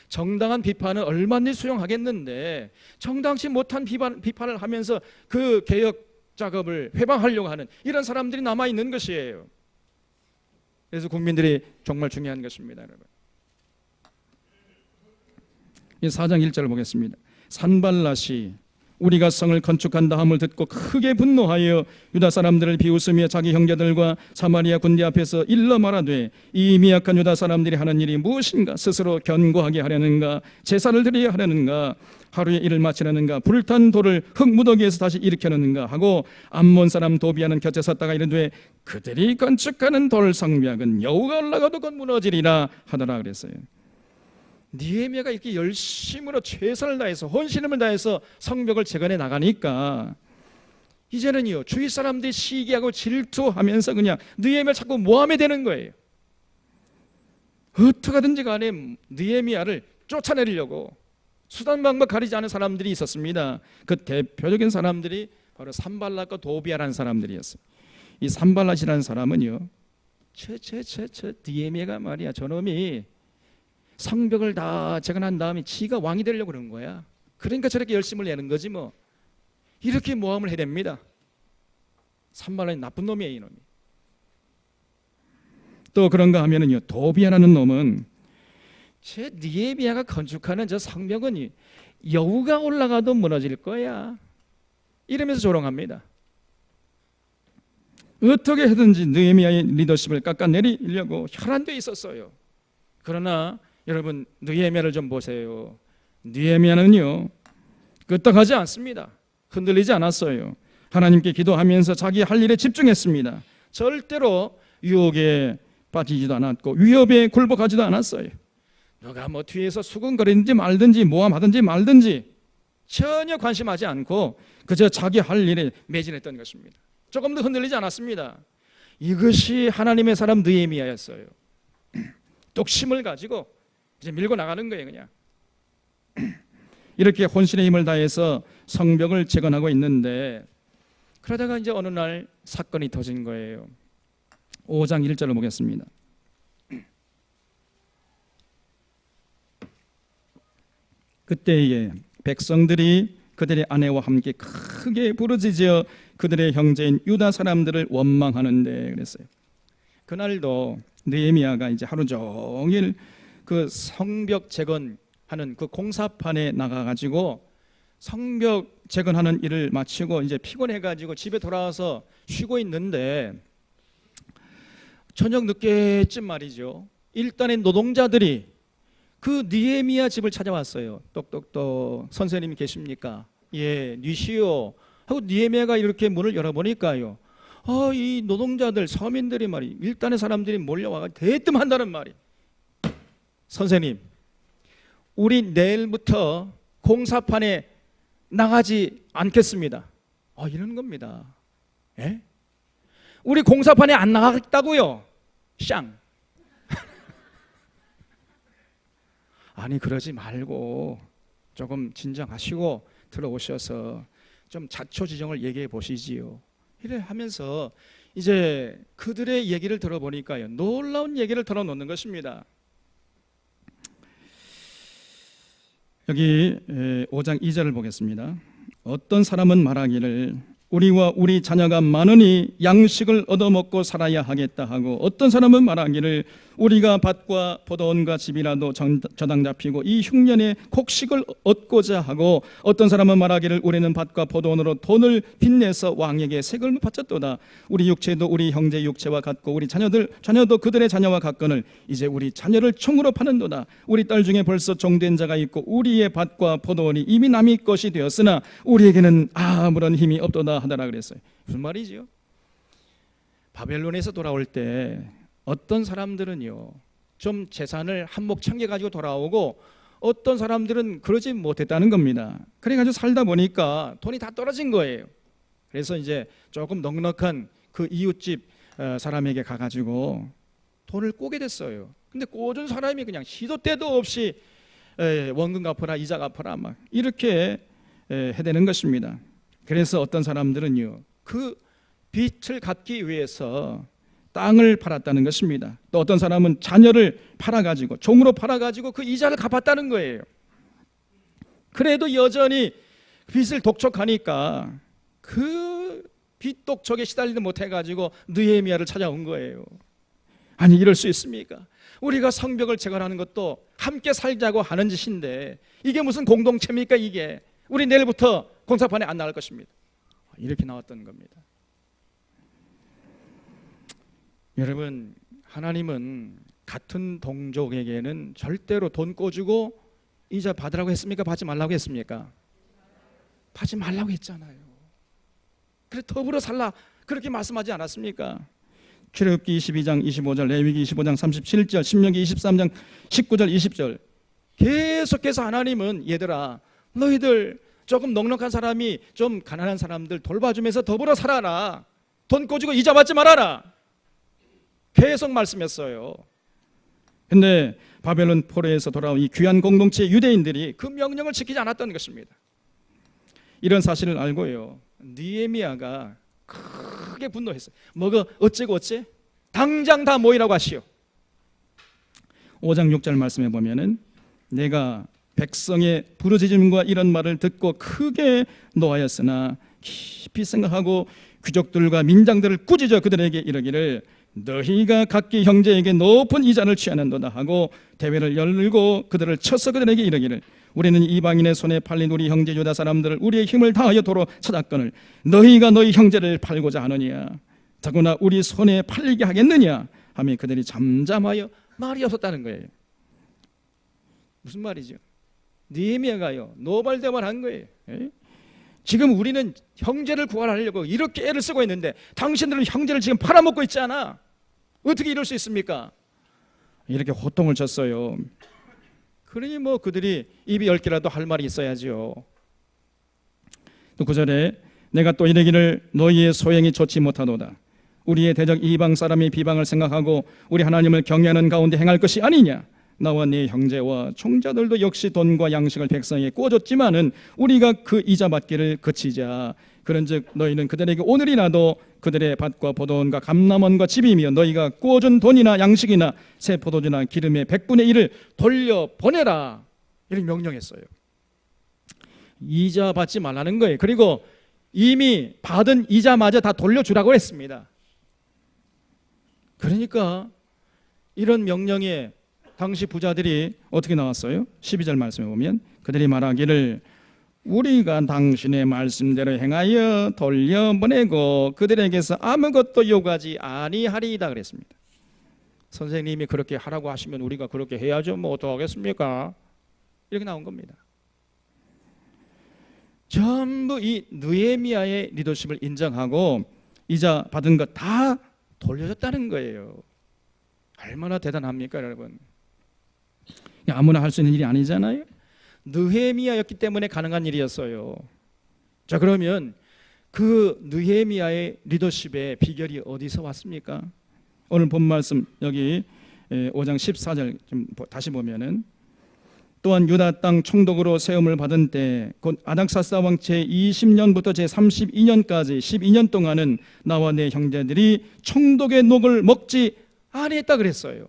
S1: 정당한 비판은 얼마든지 수용하겠는데 정당치 못한 비판을 하면서 그 개혁 작업을 회방하려고 하는 이런 사람들이 남아있는 것이에요. 그래서 국민들이 정말 중요한 것입니다, 여러분. 4장 1절을 보겠습니다. 산발랏이 우리가 성을 건축한다 함을 듣고 크게 분노하여 유다 사람들을 비웃으며 자기 형제들과 사마리아 군대 앞에서 일러 말하되 이 미약한 유다 사람들이 하는 일이 무엇인가? 스스로 견고하게 하려는가? 제사를 드려야 하려는가? 하루에 일을 마치려는가? 불탄 돌을 흙무더기에서 다시 일으켜려는가? 하고 암몬 사람 도비아는 곁에 섰다가 이르되 그들이 건축하는 돌 성벽은 여호가 올라가도 곧 무너지리라 하더라 그랬어요. 느헤미야가 이렇게 열심으로 최선을 다해서 혼신을 다해서 성벽을 재건해 나가니까 이제는요 주위 사람들이 시기하고 질투하면서 그냥 느헤미야를 자꾸 모함해 되는 거예요. 어떻게든지 간에 느헤미야를 쫓아내려고 수단 방법 가리지 않은 사람들이 있었습니다. 그 대표적인 사람들이 바로 산발랏과 도비아라는 사람들이었어요. 이 산발랏이라는 사람은요 느헤미야가 말이야 저놈이 성벽을 다 재건한 다음에 지가 왕이 되려고 그러는 거야. 그러니까 저렇게 열심을 내는 거지 뭐. 이렇게 모함을 해댑니다. 산발랏이 나쁜 놈이에요, 이놈이. 또 그런가 하면은요 도비아라는 놈은 제 느헤미야가 건축하는 저 성벽은 여우가 올라가도 무너질 거야 이러면서 조롱합니다. 어떻게 해든지 느헤미야의 리더십을 깎아내리려고 혈안돼 있었어요. 그러나 여러분 느헤미야를 좀 보세요. 느헤미야는요 끄떡하지 않습니다. 흔들리지 않았어요. 하나님께 기도하면서 자기 할 일에 집중했습니다. 절대로 유혹에 빠지지도 않았고 위협에 굴복하지도 않았어요. 누가 뭐 뒤에서 수근거리든지 말든지 모함하든지 말든지 전혀 관심하지 않고 그저 자기 할 일에 매진했던 것입니다. 조금도 흔들리지 않았습니다. 이것이 하나님의 사람 느헤미야였어요. 뚝심을 가지고 이제 밀고 나가는 거예요. 그냥 이렇게 혼신의 힘을 다해서 성벽을 재건하고 있는데 그러다가 이제 어느 날 사건이 터진 거예요. 5장 1절을 보겠습니다. 그때에 백성들이 그들의 아내와 함께 크게 부르짖어 그들의 형제인 유다 사람들을 원망하는데 그랬어요. 그날도 느헤미야가 이제 하루 종일 그 성벽 재건하는 그 공사판에 나가가지고 성벽 재건하는 일을 마치고 이제 피곤해가지고 집에 돌아와서 쉬고 있는데 저녁 늦게쯤 말이죠. 일단의 노동자들이 그 느헤미야 집을 찾아왔어요. 똑똑똑 선생님이 계십니까? 예, 뉘시오 하고 느헤미야가 이렇게 문을 열어보니까요. 이 노동자들 서민들이 말이 일단의 사람들이 몰려와가 대뜸한다는 말이 선생님 우리 내일부터 공사판에 나가지 않겠습니다. 이러는 겁니다. 예? 우리 공사판에 안 나가겠다고요? 쌍. 아니 그러지 말고 조금 진정하시고 들어오셔서 좀 자초지종을 얘기해 보시지요. 이래 하면서 이제 그들의 얘기를 들어보니까요 놀라운 얘기를 털어놓는 것입니다. 여기 5장 2절을 보겠습니다. 어떤 사람은 말하기를 우리와 우리 자녀가 많으니 양식을 얻어먹고 살아야 하겠다 하고 어떤 사람은 말하기를 우리가 밭과 포도원과 집이라도 저당 잡히고 이 흉년에 곡식을 얻고자 하고 어떤 사람은 말하기를 우리는 밭과 포도원으로 돈을 빚내서 왕에게 세금을 바쳤도다. 우리 육체도 우리 형제 육체와 같고 우리 자녀도 그들의 자녀와 같거늘 이제 우리 자녀를 총으로 파는도다. 우리 딸 중에 벌써 종된 자가 있고 우리의 밭과 포도원이 이미 남의 것이 되었으나 우리에게는 아무런 힘이 없도다 하더라 그랬어요. 무슨 말이지요? 바벨론에서 돌아올 때 어떤 사람들은요 좀 재산을 한몫 챙겨 가지고 돌아오고 어떤 사람들은 그러지 못했다는 겁니다. 그래가지고 살다 보니까 돈이 다 떨어진 거예요. 그래서 이제 조금 넉넉한 그 이웃집 사람에게 가가지고 돈을 꼬게 됐어요. 근데 꼬준 사람이 그냥 시도 때도 없이 원금 갚아라 이자 갚아라 막 이렇게 해대는 것입니다. 그래서 어떤 사람들은요 그 빚을 갚기 위해서 땅을 팔았다는 것입니다. 또 어떤 사람은 자녀를 팔아가지고 종으로 팔아가지고 그 이자를 갚았다는 거예요. 그래도 여전히 빚을 독촉하니까 그 빚 독촉에 시달리지 못해가지고 느헤미야를 찾아온 거예요. 아니 이럴 수 있습니까? 우리가 성벽을 재건하는 것도 함께 살자고 하는 짓인데 이게 무슨 공동체입니까? 이게 우리 내일부터 공사판에 안 나갈 것입니다. 이렇게 나왔던 겁니다. 여러분, 하나님은 같은 동족에게는 절대로 돈 꿔주고 이자 받으라고 했습니까? 받지 말라고 했습니까? 받지 말라고 했잖아요. 그래 더불어 살라 그렇게 말씀하지 않았습니까? 출애굽기 22장 25절, 레위기 25장 37절, 신명기 23장 19절 20절 계속해서 하나님은 얘들아 너희들 조금 넉넉한 사람이 좀 가난한 사람들 돌봐주면서 더불어 살아라. 돈 꿔주고 이자 받지 말아라. 계속 말씀했어요. 근데 바벨론 포로에서 돌아온 이 귀한 공동체 유대인들이 그 명령을 지키지 않았던 것입니다. 이런 사실을 알고요, 느헤미야가 크게 분노했어요. 뭐가 어째고 어째? 당장 다 모이라고 하시오. 5장 6절 말씀해 보면은 내가 백성의 부르짖음과 이런 말을 듣고 크게 노하였으나 깊이 생각하고 귀족들과 민장들을 꾸짖어 그들에게 이르기를 너희가 각기 형제에게 높은 이자를 취하는도다 하고 대회를 열고 그들을 쳐서 그들에게 이르기를 우리는 이방인의 손에 팔린 우리 형제 유다 사람들을 우리의 힘을 다하여 도로 찾았거늘 너희가 너희 형제를 팔고자 하느냐 더구나 우리 손에 팔리게 하겠느냐 하며 그들이 잠잠하여 말이 없었다는 거예요. 무슨 말이죠? 느헤미야가요 노발대발한 거예요. 지금 우리는 형제를 구원하려고 이렇게 애를 쓰고 있는데 당신들은 형제를 지금 팔아먹고 있잖아. 어떻게 이럴 수 있습니까? 이렇게 호통을 쳤어요. 그러니 뭐 그들이 입이 10개라도 할 말이 있어야죠. 또 9절에 내가 또 이르기를 너희의 소행이 좋지 못하도다. 우리의 대적 이방 사람의 비방을 생각하고 우리 하나님을 경외하는 가운데 행할 것이 아니냐. 나와 네 형제와 총자들도 역시 돈과 양식을 백성에게 꿔줬지만은 우리가 그 이자 받기를 그치자. 그런즉 너희는 그들에게 오늘이라도 그들의 밭과 포도원과 감람원과 집이며 너희가 꿔준 돈이나 양식이나 새 포도주나 기름의 100분의 1을 돌려보내라. 이렇게 명령했어요. 이자 받지 말라는 거예요. 그리고 이미 받은 이자마저 다 돌려주라고 했습니다. 그러니까 이런 명령에 당시 부자들이 어떻게 나왔어요? 12절 말씀에 보면 그들이 말하기를 우리가 당신의 말씀대로 행하여 돌려보내고 그들에게서 아무것도 요구하지 아니하리이다 그랬습니다. 선생님이 그렇게 하라고 하시면 우리가 그렇게 해야죠. 뭐 어떡하겠습니까? 이렇게 나온 겁니다. 전부 이 느헤미야의 리더십을 인정하고 이자 받은 것 다 돌려줬다는 거예요. 얼마나 대단합니까 여러분? 아무나 할 수 있는 일이 아니잖아요. 느헤미야였기 때문에 가능한 일이었어요. 자 그러면 그 느헤미야의 리더십의 비결이 어디서 왔습니까? 오늘 본 말씀 여기 5장 14절 좀 다시 보면은 또한 유다 땅 총독으로 세움을 받은 때 곧 아닥사스다 왕 제20년부터 제32년까지 12년 동안은 나와 내 형제들이 총독의 녹을 먹지 아니했다 그랬어요.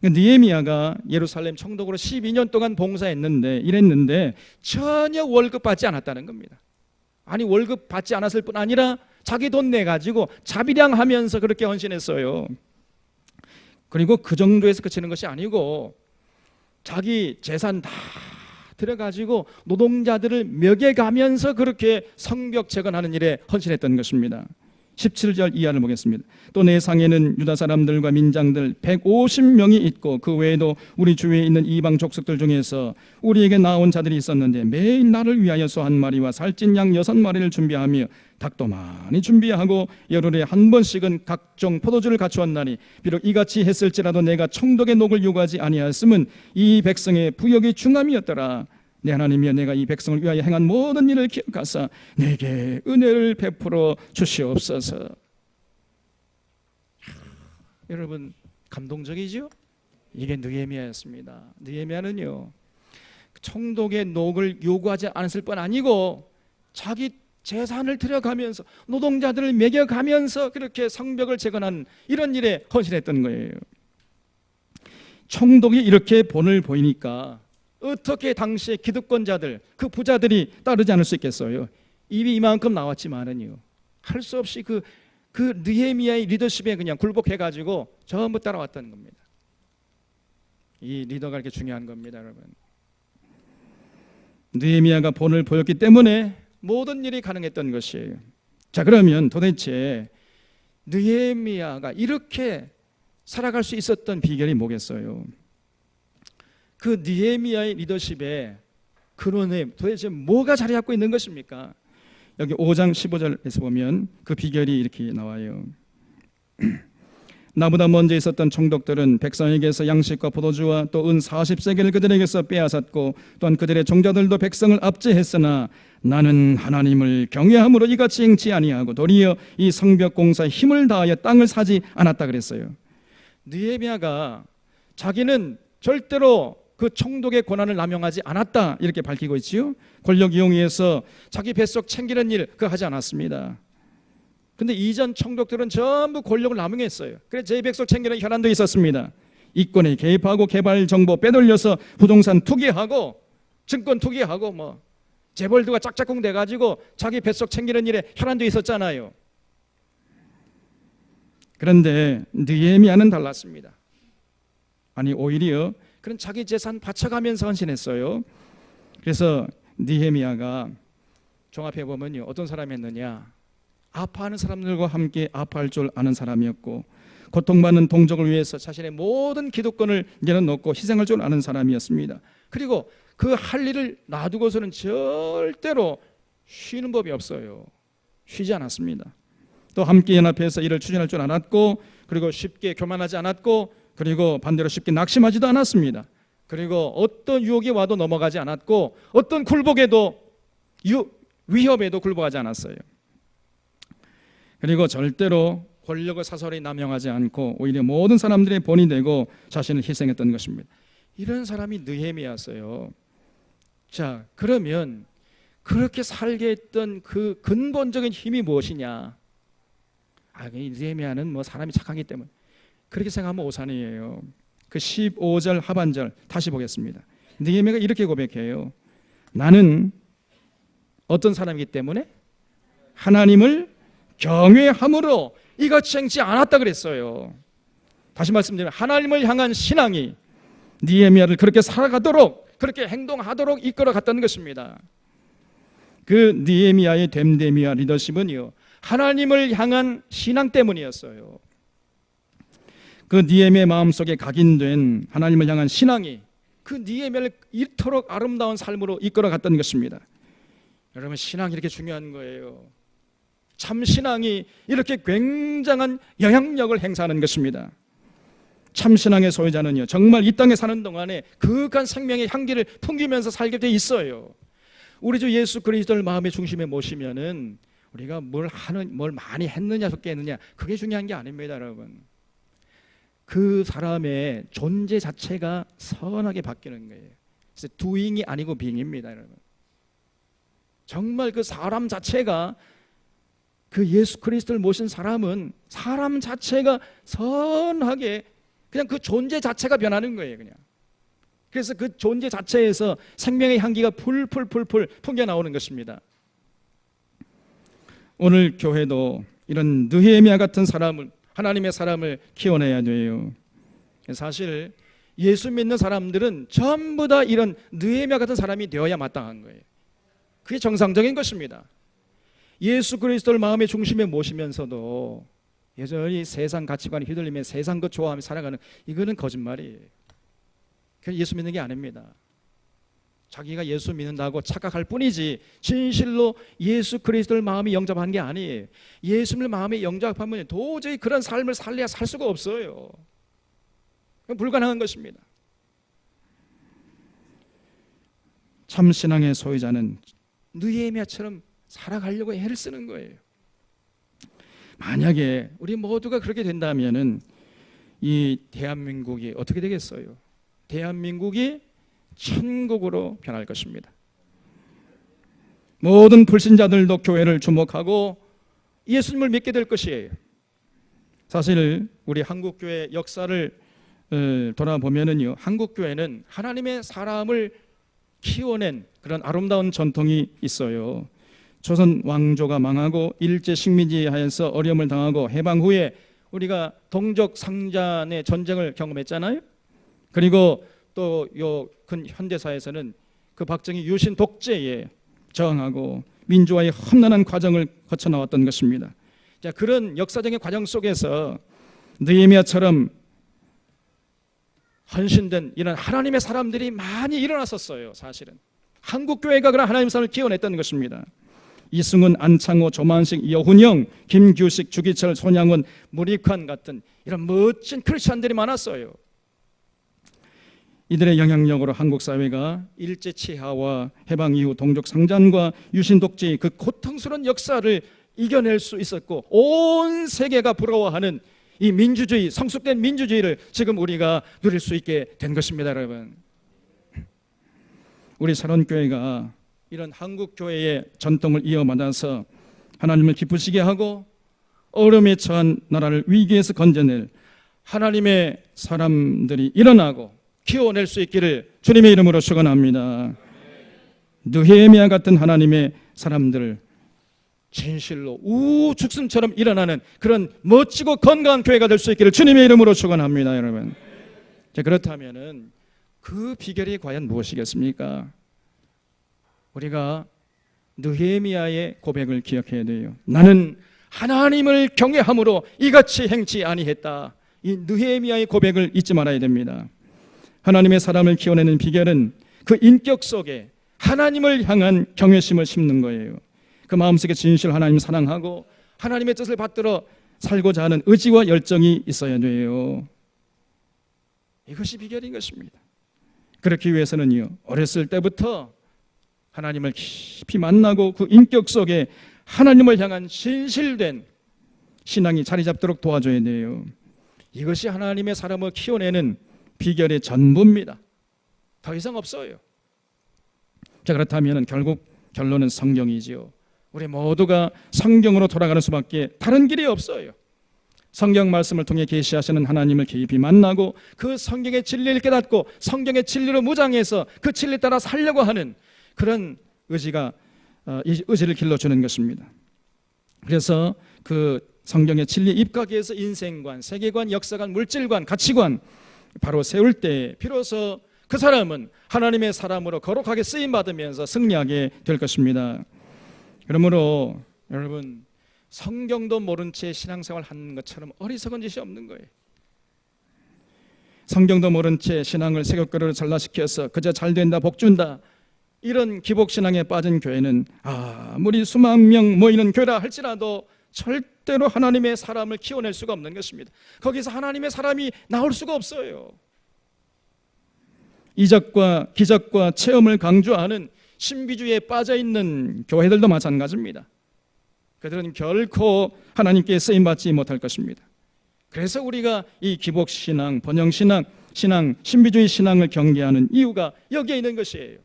S1: 느헤미야가 예루살렘 총독으로 12년 동안 봉사했는데 일했는데 전혀 월급 받지 않았다는 겁니다. 아니 월급 받지 않았을 뿐 아니라 자기 돈 내가지고 자비량하면서 그렇게 헌신했어요. 그리고 그 정도에서 그치는 것이 아니고 자기 재산 다 들어가지고 노동자들을 먹여가면서 그렇게 성벽 재건하는 일에 헌신했던 것입니다. 17절 이하를 보겠습니다. 또 내 상에는 유다 사람들과 민장들 150명이 있고 그 외에도 우리 주위에 있는 이방 족속들 중에서 우리에게 나온 자들이 있었는데 매일 나를 위하여 소 한 마리와 살찐 양 6마리를 준비하며 닭도 많이 준비하고 열흘에 한 번씩은 각종 포도주를 갖추었나니 비록 이같이 했을지라도 내가 총독의 녹을 요구하지 아니하였음은 이 백성의 부역이 중함이었더라. 내 하나님이여 내가 이 백성을 위하여 행한 모든 일을 기억하사 내게 은혜를 베풀어 주시옵소서. 여러분 감동적이죠? 이게 느헤미야였습니다. 느헤미야는요 총독의 녹을 요구하지 않았을 뿐 아니고 자기 재산을 들여가면서 노동자들을 먹여가면서 그렇게 성벽을 재건하는 이런 일에 헌신했던 거예요. 총독이 이렇게 본을 보이니까 어떻게 당시의 기득권자들, 그 부자들이 따르지 않을 수 있겠어요? 입이 이만큼 나왔지만은요, 할 수 없이 그 느헤미야의 리더십에 그냥 굴복해가지고 전부 따라왔다는 겁니다. 이 리더가 이렇게 중요한 겁니다, 여러분. 느헤미야가 본을 보였기 때문에 모든 일이 가능했던 것이에요. 자, 그러면 도대체 느헤미야가 이렇게 살아갈 수 있었던 비결이 뭐겠어요? 그 느헤미야의 리더십에 근원에 도대체 뭐가 자리 잡고 있는 것입니까? 여기 5장 15절에서 보면 그 비결이 이렇게 나와요. 나보다 먼저 있었던 총독들은 백성에게서 양식과 포도주와 또 은 40세겔을 그들에게서 빼앗았고 또한 그들의 종자들도 백성을 압제했으나 나는 하나님을 경외함으로 이같이 행치 아니하고 도리어 이 성벽 공사에 힘을 다하여 땅을 사지 않았다 그랬어요. 느헤미야가 자기는 절대로 그 총독의 권한을 남용하지 않았다 이렇게 밝히고 있지요. 권력 이용해서 자기 뱃속 챙기는 일 그거 하지 않았습니다. 근데 이전 총독들은 전부 권력을 남용했어요. 그래서 제 백성 챙기는 혈안도 있었습니다. 이권에 개입하고 개발 정보 빼돌려서 부동산 투기하고 증권 투기하고 뭐 재벌들과 짝짝꿍 돼가지고 자기 뱃속 챙기는 일에 혈안도 있었잖아요. 그런데 느헤미야는 달랐습니다. 아니 오히려 그런 자기 재산 바쳐가면서 헌신했어요. 그래서 느헤미야가 종합해 보면요, 어떤 사람이었느냐? 아파하는 사람들과 함께 아파할 줄 아는 사람이었고 고통받는 동족을 위해서 자신의 모든 기득권을 내려놓고 희생할 줄 아는 사람이었습니다. 그리고 그 할 일을 놔두고서는 절대로 쉬는 법이 없어요. 쉬지 않았습니다. 또 함께 연합해서 일을 추진할 줄 알았고 그리고 쉽게 교만하지 않았고 그리고 반대로 쉽게 낙심하지도 않았습니다. 그리고 어떤 유혹이 와도 넘어가지 않았고 어떤 굴복에도 위협에도 굴복하지 않았어요. 그리고 절대로 권력을 사설히 남용하지 않고 오히려 모든 사람들의 본이 되고 자신을 희생했던 것입니다. 이런 사람이 느헤미야였어요. 자, 그러면 그렇게 살게 했던 그 근본적인 힘이 무엇이냐? 느헤미야는 뭐 사람이 착하기 때문에 그렇게 생각하면 오산이에요. 그 15절 하반절 다시 보겠습니다. 느헤미야가 이렇게 고백해요. 나는 어떤 사람이기 때문에 하나님을 경외함으로 이같이 행치 않았다 그랬어요. 다시 말씀드리면 하나님을 향한 신앙이 느헤미야를 그렇게 살아가도록 그렇게 행동하도록 이끌어 갔다는 것입니다. 그 느헤미야의 됨됨이와 리더십은요, 하나님을 향한 신앙 때문이었어요. 그 느헤미야의 마음속에 각인된 하나님을 향한 신앙이 그 느헤미야를 이토록 아름다운 삶으로 이끌어 갔다는 것입니다. 여러분, 신앙이 이렇게 중요한 거예요. 참 신앙이 이렇게 굉장한 영향력을 행사하는 것입니다. 참 신앙의 소유자는요, 정말 이 땅에 사는 동안에 그윽한 생명의 향기를 풍기면서 살게 돼 있어요. 우리 주 예수 그리스도를 마음의 중심에 모시면은 우리가 뭘 많이 했느냐 적게 했느냐 그게 중요한 게 아닙니다, 여러분. 그 사람의 존재 자체가 선하게 바뀌는 거예요. 그래서 doing이 아니고 being입니다, 여러분. 정말 그 사람 자체가 그 예수 그리스도를 모신 사람은 사람 자체가 선하게 그냥 그 존재 자체가 변하는 거예요, 그냥. 그래서 그 존재 자체에서 생명의 향기가 풀풀 풍겨 나오는 것입니다. 오늘 교회도 이런 느헤미야 같은 사람을, 하나님의 사람을 키워내야 돼요. 사실 예수 믿는 사람들은 전부 다 이런 느헤미야 같은 사람이 되어야 마땅한 거예요. 그게 정상적인 것입니다. 예수 그리스도를 마음의 중심에 모시면서도 여전히 세상 가치관에 휘둘리며 세상 것 좋아하며 살아가는, 이거는 거짓말이에요. 그건 예수 믿는 게 아닙니다. 자기가 예수 믿는다고 착각할 뿐이지 진실로 예수 그리스도를 마음에 영접한 게 아니에요. 예수를 마음에 영접하면 도저히 그런 삶을 살려야 살 수가 없어요. 그건 불가능한 것입니다. 참 신앙의 소유자는 느헤미야처럼 살아가려고 애를 쓰는 거예요. 만약에 우리 모두가 그렇게 된다면은 이 대한민국이 어떻게 되겠어요? 대한민국이 천국으로 변할 것입니다. 모든 불신자들도 교회를 주목하고 예수님을 믿게 될 것이에요. 사실 우리 한국교회 역사를 돌아보면은요, 한국교회는 하나님의 사람을 키워낸 그런 아름다운 전통이 있어요. 조선 왕조가 망하고 일제 식민지 하에서 어려움을 당하고 해방 후에 우리가 동족 상잔의 전쟁을 경험했잖아요. 그리고 또 요 근 현대사에서는 그 박정희 유신 독재에 저항하고 민주화의 험난한 과정을 거쳐 나왔던 것입니다. 자, 그런 역사적인 과정 속에서 느헤미야처럼 헌신된 이런 하나님의 사람들이 많이 일어났었어요. 사실은 한국교회가 그런 하나님의 사람을 키워냈던 것입니다. 이승훈, 안창호, 조만식, 여훈영, 김규식, 주기철, 손양원, 무리칸 같은 이런 멋진 크리스찬들이 많았어요. 이들의 영향력으로 한국 사회가 일제 치하와 해방 이후 동족 상잔과 유신 독재의 그 고통스러운 역사를 이겨낼 수 있었고, 온 세계가 부러워하는 이 민주주의, 성숙된 민주주의를 지금 우리가 누릴 수 있게 된 것입니다. 여러분, 우리 사론교회가 이런 한국교회의 전통을 이어받아서 하나님을 기쁘시게 하고 어려움에 처한 나라를 위기에서 건져낼 하나님의 사람들이 일어나고 키워낼 수 있기를 주님의 이름으로 축원합니다. 느헤미야 같은 하나님의 사람들을 진실로 우죽순처럼 일어나는 그런 멋지고 건강한 교회가 될 수 있기를 주님의 이름으로 축원합니다. 여러분, 자, 그렇다면은 그 비결이 과연 무엇이겠습니까? 우리가 느헤미야의 고백을 기억해야 돼요. 나는 하나님을 경외함으로 이같이 행치 아니했다. 이 느헤미야의 고백을 잊지 말아야 됩니다. 하나님의 사람을 키워내는 비결은 그 인격 속에 하나님을 향한 경외심을 심는 거예요. 그 마음속에 진실 하나님을 사랑하고 하나님의 뜻을 받들어 살고자 하는 의지와 열정이 있어야 돼요. 이것이 비결인 것입니다. 그렇기 위해서는요, 어렸을 때부터 하나님을 깊이 만나고 그 인격 속에 하나님을 향한 신실된 신앙이 자리 잡도록 도와줘야 돼요. 이것이 하나님의 사람을 키워내는 비결의 전부입니다. 더 이상 없어요. 자, 그렇다면 결국 결론은 성경이지요. 우리 모두가 성경으로 돌아가는 수밖에 다른 길이 없어요. 성경 말씀을 통해 계시하시는 하나님을 깊이 만나고 그 성경의 진리를 깨닫고 성경의 진리로 무장해서 그 진리 따라 살려고 하는 그런 의지가 이 의지를 길러주는 것입니다. 그래서 그 성경의 진리 입각에서 인생관, 세계관, 역사관, 물질관, 가치관 바로 세울 때 비로소 그 사람은 하나님의 사람으로 거룩하게 쓰임받으면서 승리하게 될 것입니다. 그러므로 여러분, 성경도 모른 채 신앙생활 하는 것처럼 어리석은 짓이 없는 거예요. 성경도 모른 채 신앙을 세격거리로 전락시켜서 그저 잘된다, 복준다, 이런 기복신앙에 빠진 교회는 아무리 수만 명 모이는 교회라 할지라도 절대로 하나님의 사람을 키워낼 수가 없는 것입니다. 거기서 하나님의 사람이 나올 수가 없어요. 이적과 기적과 체험을 강조하는 신비주의에 빠져있는 교회들도 마찬가지입니다. 그들은 결코 하나님께 쓰임받지 못할 것입니다. 그래서 우리가 이 기복신앙, 번영신앙, 신비주의 신앙을 경계하는 이유가 여기에 있는 것이에요.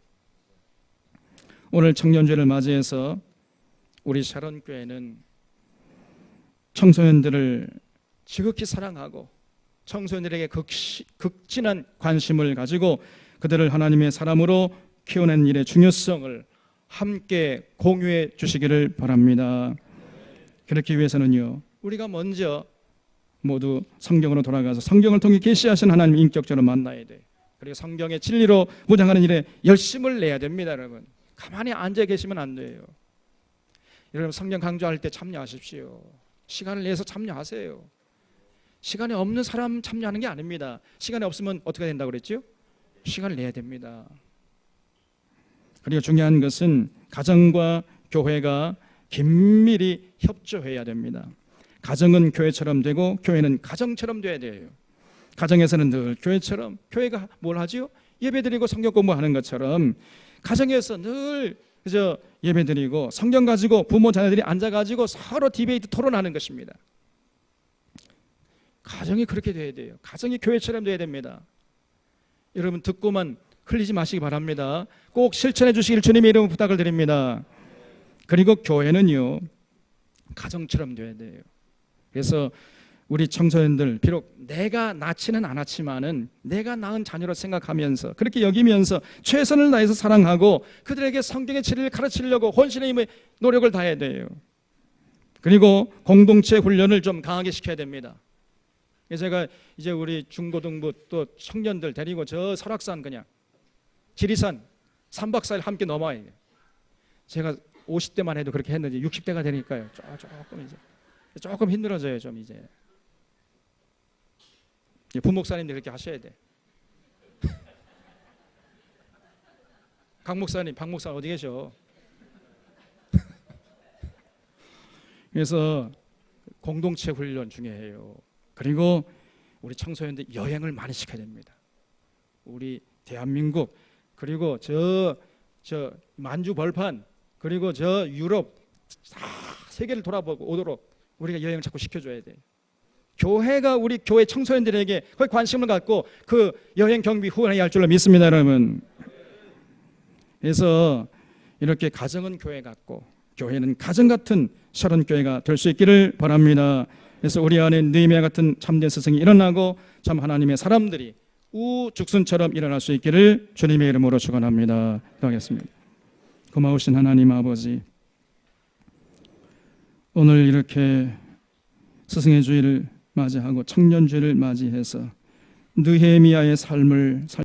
S1: 오늘 청년주의를 맞이해서 우리 샤론교회는 청소년들을 지극히 사랑하고 청소년들에게 극진한 관심을 가지고 그들을 하나님의 사람으로 키워낸 일의 중요성을 함께 공유해 주시기를 바랍니다. 그렇기 위해서는요, 우리가 먼저 모두 성경으로 돌아가서 성경을 통해 계시하신 하나님 인격적으로 만나야 돼요. 그리고 성경의 진리로 무장하는 일에 열심을 내야 됩니다. 여러분, 가만히 앉아 계시면 안 돼요. 여러분, 성경 강조할 때 참여하십시오. 시간을 내서 참여하세요. 시간이 없는 사람 참여하는 게 아닙니다. 시간이 없으면 어떻게 된다고 그랬죠? 시간을 내야 됩니다. 그리고 중요한 것은 가정과 교회가 긴밀히 협조해야 됩니다. 가정은 교회처럼 되고 교회는 가정처럼 돼야 돼요. 가정에서는 늘 교회처럼, 교회가 뭘 하지요? 예배드리고 성경 공부하는 것처럼 가정에서 늘 그저 예배드리고 성경 가지고 부모 자녀들이 앉아가지고 서로 디베이트 토론하는 것입니다. 가정이 그렇게 돼야 돼요. 가정이 교회처럼 돼야 됩니다. 여러분, 듣고만 흘리지 마시기 바랍니다. 꼭 실천해 주시길 주님의 이름으로 부탁을 드립니다. 그리고 교회는요, 가정처럼 돼야 돼요. 그래서 우리 청소년들, 비록 내가 낳지는 않았지만은 내가 낳은 자녀로 생각하면서 그렇게 여기면서 최선을 다해서 사랑하고 그들에게 성경의 진리를 가르치려고 혼신의 힘의 노력을 다해야 돼요. 그리고 공동체 훈련을 좀 강하게 시켜야 됩니다. 제가 이제 우리 중고등부 또 청년들 데리고 저 설악산 그냥 지리산 3박 4일 함께 넘어요. 제가 50대만 해도 그렇게 했는데 60대가 되니까요. 조금 힘들어져요, 좀 이제. 부목사님들 그렇게 하셔야 돼. 강 목사님, 박 목사 어디 계셔? 그래서 공동체 훈련 중요해요. 그리고 우리 청소년들 여행을 많이 시켜야 됩니다. 우리 대한민국 그리고 저 만주 벌판 그리고 저 유럽 다 세계를 돌아보고 오도록 우리가 여행을 자꾸 시켜줘야 돼. 교회가 우리 교회 청소년들에게 거기 관심을 갖고 그 여행 경비 후원해야 할 줄로 믿습니다, 여러분. 그래서 이렇게 가정은 교회 같고 교회는 가정 같은 sharon 교회가 될 수 있기를 바랍니다. 그래서 우리 안에 느헤미야 같은 참된 스승이 일어나고 참 하나님의 사람들이 우죽순처럼 일어날 수 있기를 주님의 이름으로 축원합니다. 기도하겠습니다. 고마우신 하나님 아버지, 오늘 이렇게 스승의 주일을 맞이하고 청년 주일을 맞이해서 느헤미야의 삶을